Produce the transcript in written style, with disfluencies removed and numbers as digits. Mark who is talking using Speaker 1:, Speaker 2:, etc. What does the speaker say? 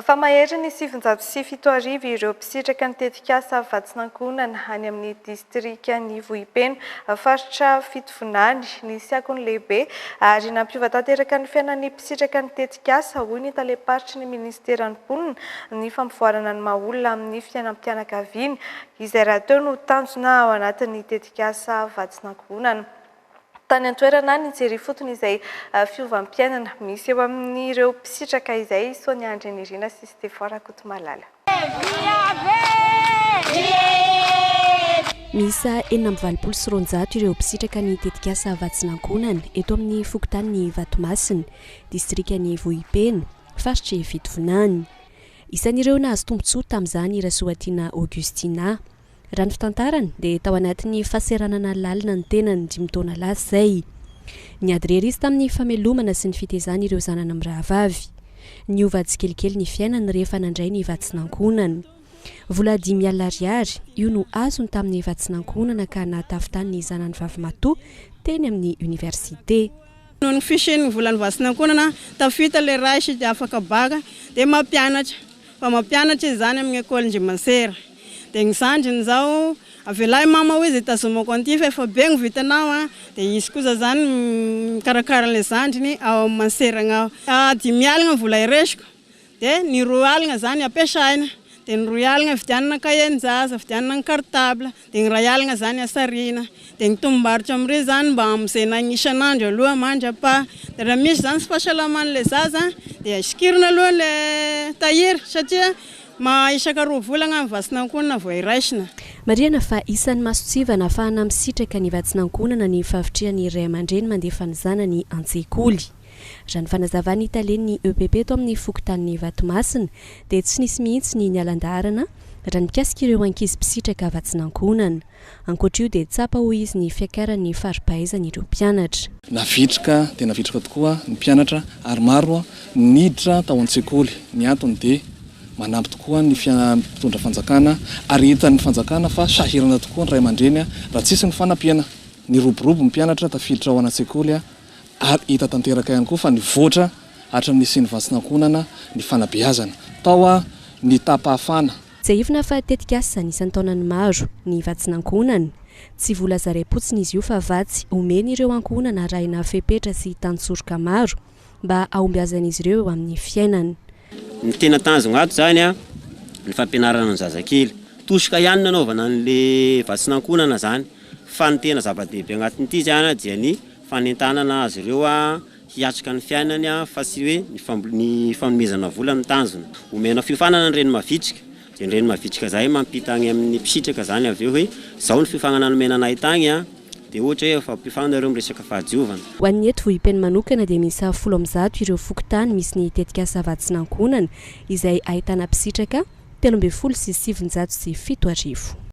Speaker 1: Fa mahery ny 707 ireo mpisitraka ny tetikasa Vatsinankonana any amin'ny distrikan'ny Vohipeno faritra Fitovonany ny siakony lehibe ary nampiova tanteraka ny fiainan'ny mpisitraka ny tetikasa hoy ny taleparitry ny ministeran'ny mponina ny fampivoarana ny maha-olona amin'ny fiainam-pianakaviana izay raha teo no tanjona ao anatin'ny tetikasa Vatsinankonana. Tany an-toerana nijery fotony izay fiovam-piainana misy eo amin'ireo mpisitraka izay Sonia Andrenirina sy Stefora Kotomalala.
Speaker 2: Misa 420 ireo mpisitraka ny tetikasa Vatsinankonana eto amin'ny fokotanin'ny Vatomasina, distrikan'ny Vohipeno, faritra Fitovonany. Isan'ireo nahazo tombotsoa tamin'izany Rasoatina Augustina. Raha ny fitantarany dia tao anatin'ny fahaseranana lalina ny tenany 5 taona lasa izay. Niady irery izy tamin'ny famelomana sy ny fitezana ireo zanany amin'ny rahavavy. Niova tsikelikely ny fiainany rehefa nandray ny Vatsinankonana. Vola 5 alina ariary io no azony tamin'ny Vatsinankonana ka nahatafitany ny zanany vavy matoa teny amin'ny université.
Speaker 3: Noho ny fisian'ny volan'ny Vatsinankonana tafita le raha sy afaka baka dia mampianatra. Fa mampianatra izany amin'ny école Dreamin. Dia ny zandriny zao avelahy mama hoe izay tazomako an'ity fa efa be ny vitanao dia izy kosa zany mikarakara ilay zandriny ao amin'ny manseragna ao. 5 alina vola iresiko dia ny 2 alina zany ampiasaina dia ny 2 alina vidianana cahier-n-jaza, vidianana ny cartable dia ny 2 alina zany asariana dia ny tombombaritra amin'ireo zany mba amin'izay isan'andro aloha mandra-pa. Dia raha misy zany sy fahasalaman'ilay zaza dia isikirina aloha ilay tahiry satria isaka 2 volana ny Vatsinankonana vao iraisina.
Speaker 2: Mariana fa isan'ny masotsivana ahafahana misitraka ny Vatsinankonana ny fahavitrihan'ny ray aman-dreny mandefa ny zanany an-tsekoly. Raha ny fanazavany Italian'ny EPP to amin'ny fokotanin'ny Vatomasina dia tsy nisy mihitsy ny nialan-darana raha nikasika ireo ankizy mpisitraka Vatsinankonana. Ankoatra io dia tsapa ho izy ny fiakaran'ny fari-pahaizana ireo mpianatra.
Speaker 4: Navitrika, tena vitrika tokoa ny mpianatra ary maro niditra tao an-tsekoly. Ny antony dia manampy tokoa ny mitondra fanjakana ary hitan'ny fanjakana fa sahirana tokoa ny ray aman-dreny raha tsisy ny fanampiana. Ny roborobo ny mpianatra tafiditra ao an-tsekoly ary hita tanteraka ihany koa fa ny voatra hatramin'ny sy ny Vatsinankonana ny fanabeazana tao ny tapahafana.
Speaker 2: Jaivina fa tetikasa isan'ny taonany maro ny Vatsinankonana. Tsy vola zare-potsiny izy io fa vatsy omeny ireo ankonana arahina fepetra sy tany-tsoroka maro mba ahombiazan'izy ireo amin'ny fiainana.
Speaker 5: Ny tena tanjona ato zany ny fampianarana ny zazakely. Tosika ihany nanaovana an'le Vatsinankonana zany fa ny tena zava-dehibe agnatin'ity zany dia ny fanentanana azy ireo hiatrika ny fiainany fa tsy hoe ny fanomezana vola ny tanjona. Omena fiofanana ny reny mavitrika. Dia ny reny mavitrika zay mampita agny amin'ny mpisitraka zany avy eo hoe zao ny fiofanana nomenanay tagny dia ohatra hoe efa mpifanana ireo miresaka fahadiovana.
Speaker 2: Ho an'ny eto Vohipeno manokana dia misy 10 ireo fokotany misy ny tetikasa Vatsinankonana izay ahitana mpisitraka 13 sy 707 arivo.